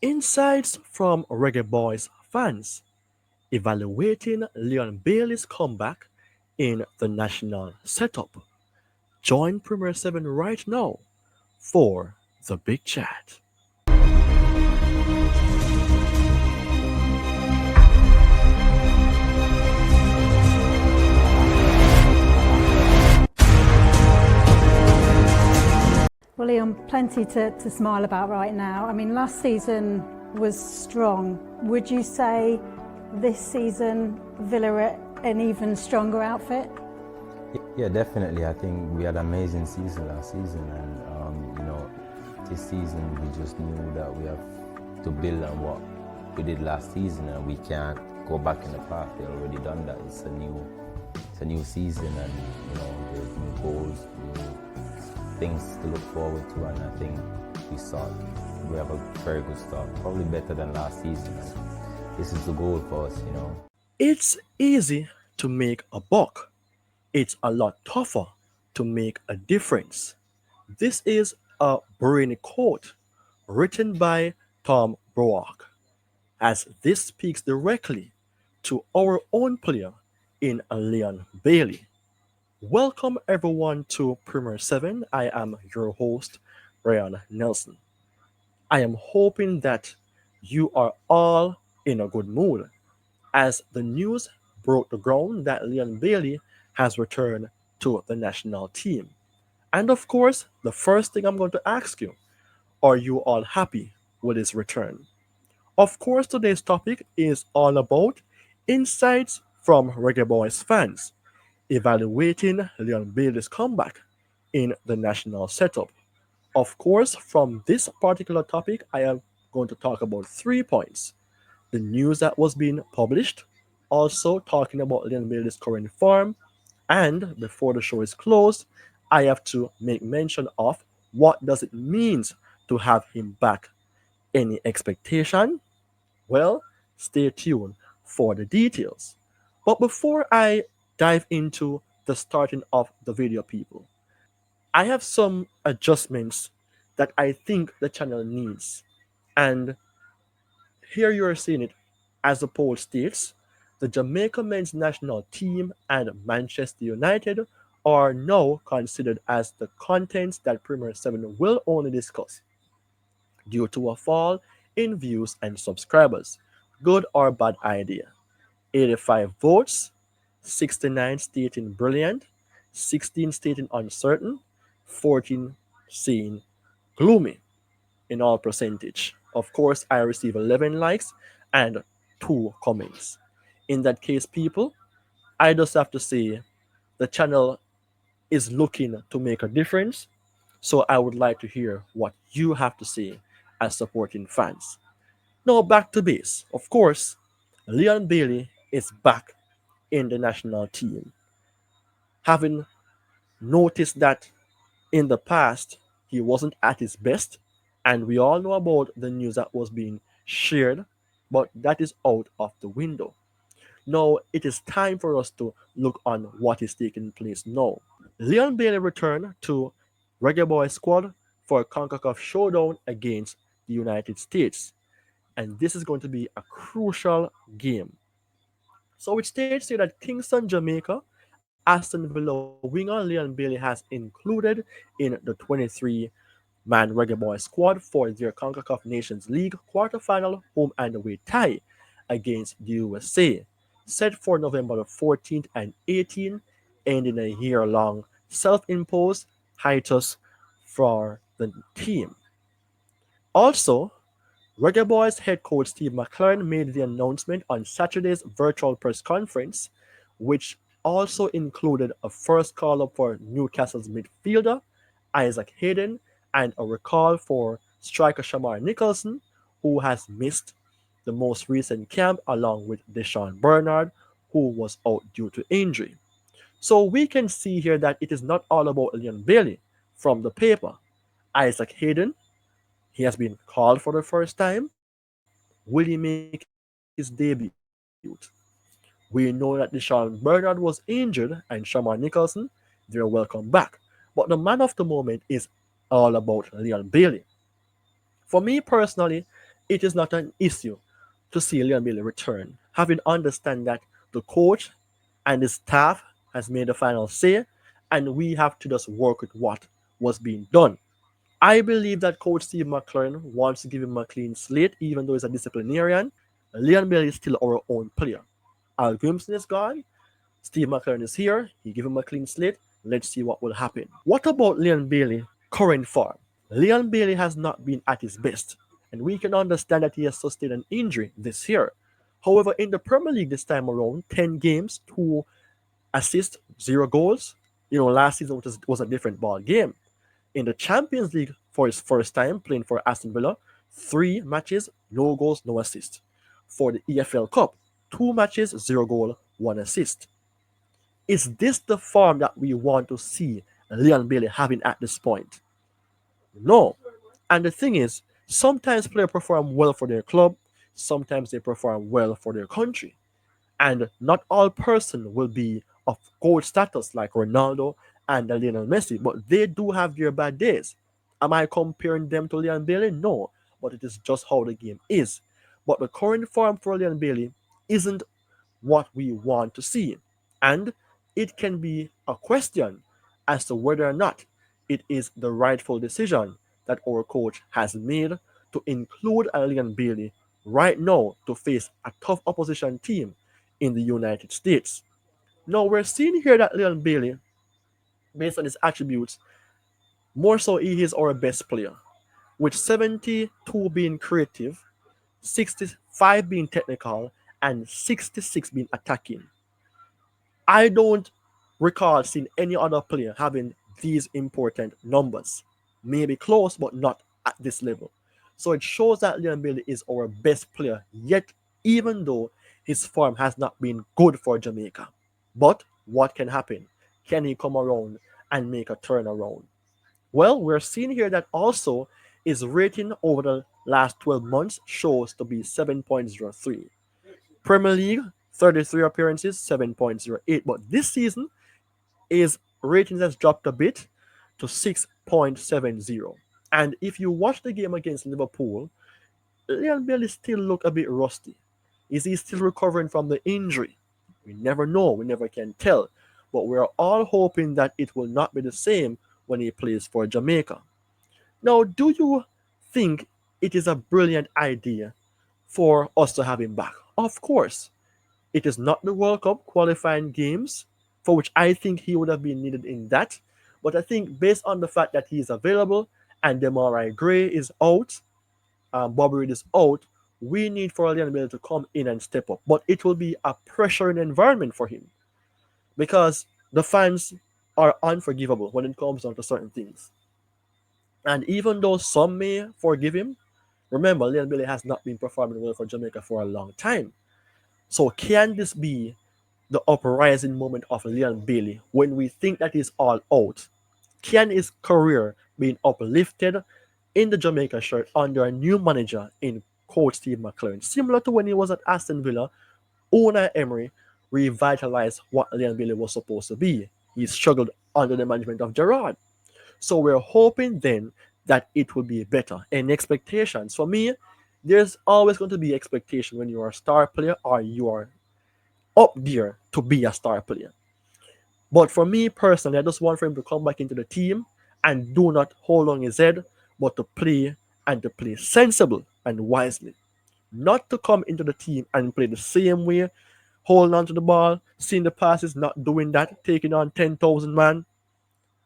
Insights from Reggae Boyz fans evaluating Leon Bailey's comeback in the national setup. Join Premier 7 right now for the big chat. Well, Leon, plenty to smile about right now. I mean, last season was strong. Would you say this season Villa are an even stronger outfit? Yeah, definitely. I think we had an amazing season last season, and this season we just knew that we have to build on what we did last season, and we can't go back in the past. They already done that. It's a new season, and there's new goals, new things to look forward to, and I think we have a very good start, probably better than last season. And this is the goal for us. It's easy to make a buck. It's a lot tougher to make a difference. This is a brainy quote written by Tom Brock, as this speaks directly to our own player in Leon Bailey. Welcome everyone to Premier 7. I am your host, Ryan Nelson. I am hoping that you are all in a good mood as the news broke the ground that Leon Bailey has returned to the national team. And of course, the first thing I'm going to ask you, are you all happy with his return? Of course, today's topic is all about insights from Reggae Boyz fans evaluating Leon Bailey's comeback in the national setup. Of course, from this particular topic, I am going to talk about 3 points: the news that was being published, also talking about Leon Bailey's current form, and before the show is closed, I have to make mention of what does it mean to have him back. Any expectation? Well, stay tuned for the details. But before I dive into the starting of the video, people, I have some adjustments that I think the channel needs. And here you are seeing it as the poll states: the Jamaica men's national team and Manchester United are now considered as the contents that Premier 7 will only discuss due to a fall in views and subscribers. Good or bad idea? 85 votes, 69 stating brilliant, 16 stating uncertain, 14 saying gloomy in all percentage. Of course, I receive 11 likes and 2 comments. In that case, people, I just have to say the channel is looking to make a difference. So I would like to hear what you have to say as supporting fans. Now back to base. Of course, Leon Bailey is back in the national team. Having noticed that in the past he wasn't at his best, and we all know about the news that was being shared, but that is out of the window. Now it is time for us to look on what is taking place now. Leon Bailey returned to Reggae Boy squad for a CONCACAF showdown against the United States, and this is going to be a crucial game. So it states here that Kingston, Jamaica, Aston Villa winger Leon Bailey has included in the 23-man Reggae Boy squad for their CONCACAF Nations League quarterfinal home and away tie against the USA, set for November the 14th and 18th, ending a year-long self-imposed hiatus for the team. Also, Reggae Boyz head coach Steve McLaren made the announcement on Saturday's virtual press conference, which also included a first call-up for Newcastle's midfielder Isaac Hayden and a recall for striker Shamar Nicholson, who has missed the most recent camp along with Deshaun Bernard, who was out due to injury. So we can see here that it is not all about Leon Bailey from the paper. Isaac Hayden, he has been called for the first time. Will he make his debut? We know that Deshaun Bernard was injured and Shamar Nicholson, they're welcome back. But the man of the moment is all about Leon Bailey. For me personally, it is not an issue to see Leon Bailey return, having understand that the coach and his staff has made the final say, and we have to just work with what was being done. I believe that Coach Steve McLaren wants to give him a clean slate, even though he's a disciplinarian. Leon Bailey is still our own player. Al Grimson is gone. Steve McLaren is here. He give him a clean slate. Let's see what will happen. What about Leon Bailey current form? Leon Bailey has not been at his best, and we can understand that he has sustained an injury this year. However, in the Premier League this time around, 10 games, 2 assists, 0 goals. Last season was a different ball game. In the Champions League for his first time playing for Aston Villa, 3 matches, no goals, no assists. For the EFL Cup, 2 matches, 0 goal, 1 assist. Is this the form that we want to see Leon Bailey having at this point? No. And the thing is, sometimes players perform well for their club, sometimes they perform well for their country. And not all person will be of gold status like Ronaldo and Lionel Messi, but they do have their bad days. Am I comparing them to Leon Bailey? No, but it is just how the game is. But the current form for Leon Bailey isn't what we want to see. And it can be a question as to whether or not it is the rightful decision that our coach has made to include Leon Bailey right now to face a tough opposition team in the United States. Now we're seeing here that Leon Bailey, based on his attributes, more so he is our best player, with 72 being creative, 65 being technical, and 66 being attacking. I don't recall seeing any other player having these important numbers. Maybe close, but not at this level. So it shows that Leon Bailey is our best player yet, even though his form has not been good for Jamaica. But what can happen? Can he come around and make a turnaround? Well, we're seeing here that also his rating over the last 12 months shows to be 7.03. Premier League, 33 appearances, 7.08. But this season, his rating has dropped a bit to 6.70. And if you watch the game against Liverpool, Leon Bailey still look a bit rusty. Is he still recovering from the injury? We never know. We never can tell. But we're all hoping that it will not be the same when he plays for Jamaica. Now, do you think it is a brilliant idea for us to have him back? Of course. It is not the World Cup qualifying games, for which I think he would have been needed in that. But I think based on the fact that he is available and Demarai Gray is out, Bobby Reid is out, we need for Leon Bailey to come in and step up. But it will be a pressuring environment for him because the fans are unforgivable when it comes down to certain things. And even though some may forgive him, remember, Leon Bailey has not been performing well for Jamaica for a long time. So can this be the uprising moment of Leon Bailey when we think that he's all out? Can his career be uplifted in the Jamaica shirt under a new manager in Coach Steve McLaren? Similar to when he was at Aston Villa, Unai Emery revitalized what Leon Bailey was supposed to be. He struggled under the management of Gerrard. So we're hoping then that it will be better. And expectations, for me, there's always going to be expectation when you are a star player or you are up there to be a star player. But for me personally, I just want for him to come back into the team and do not hold on his head, but to play and to play sensible and wisely. Not to come into the team and play the same way, holding on to the ball, seeing the passes, not doing that, taking on 10,000 man,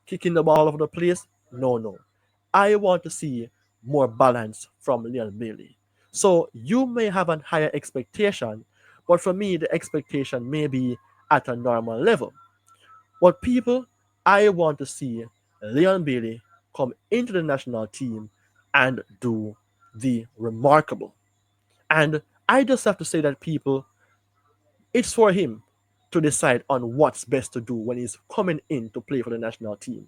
kicking the ball over the place. No, no. I want to see more balance from Leon Bailey. So you may have a higher expectation, but for me, the expectation may be at a normal level. But people, I want to see Leon Bailey come into the national team and do the remarkable. And I just have to say that people, it's for him to decide on what's best to do when he's coming in to play for the national team.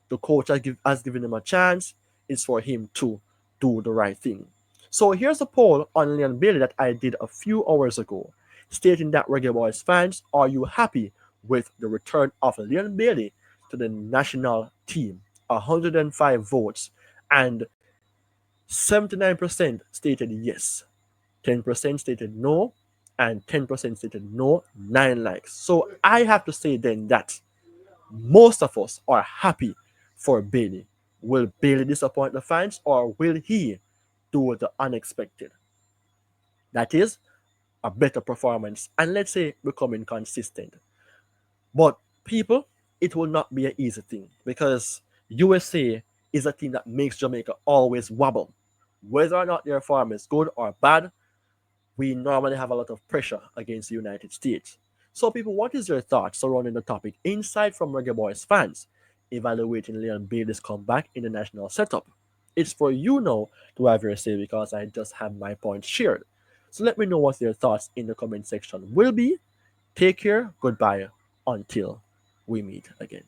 The coach has given him a chance. It's for him to do the right thing. So here's a poll on Leon Bailey that I did a few hours ago, stating that Reggae Boyz fans, are you happy with the return of Leon Bailey to the national team? 105 votes, and 79% stated yes, 10% stated no, and 10% stated no, 9 likes. So I have to say then that most of us are happy for Bailey. Will Bailey disappoint the fans or will he do the unexpected? That is a better performance and let's say becoming consistent. But people, it will not be an easy thing because USA is a team that makes Jamaica always wobble. Whether or not their form is good or bad, we normally have a lot of pressure against the United States. So, people, what is your thoughts surrounding the topic inside from Reggae Boys fans evaluating Leon Bailey's comeback in the national setup? It's for you now to have your say because I just have my points shared. So let me know what your thoughts in the comment section will be. Take care, goodbye, until we meet again.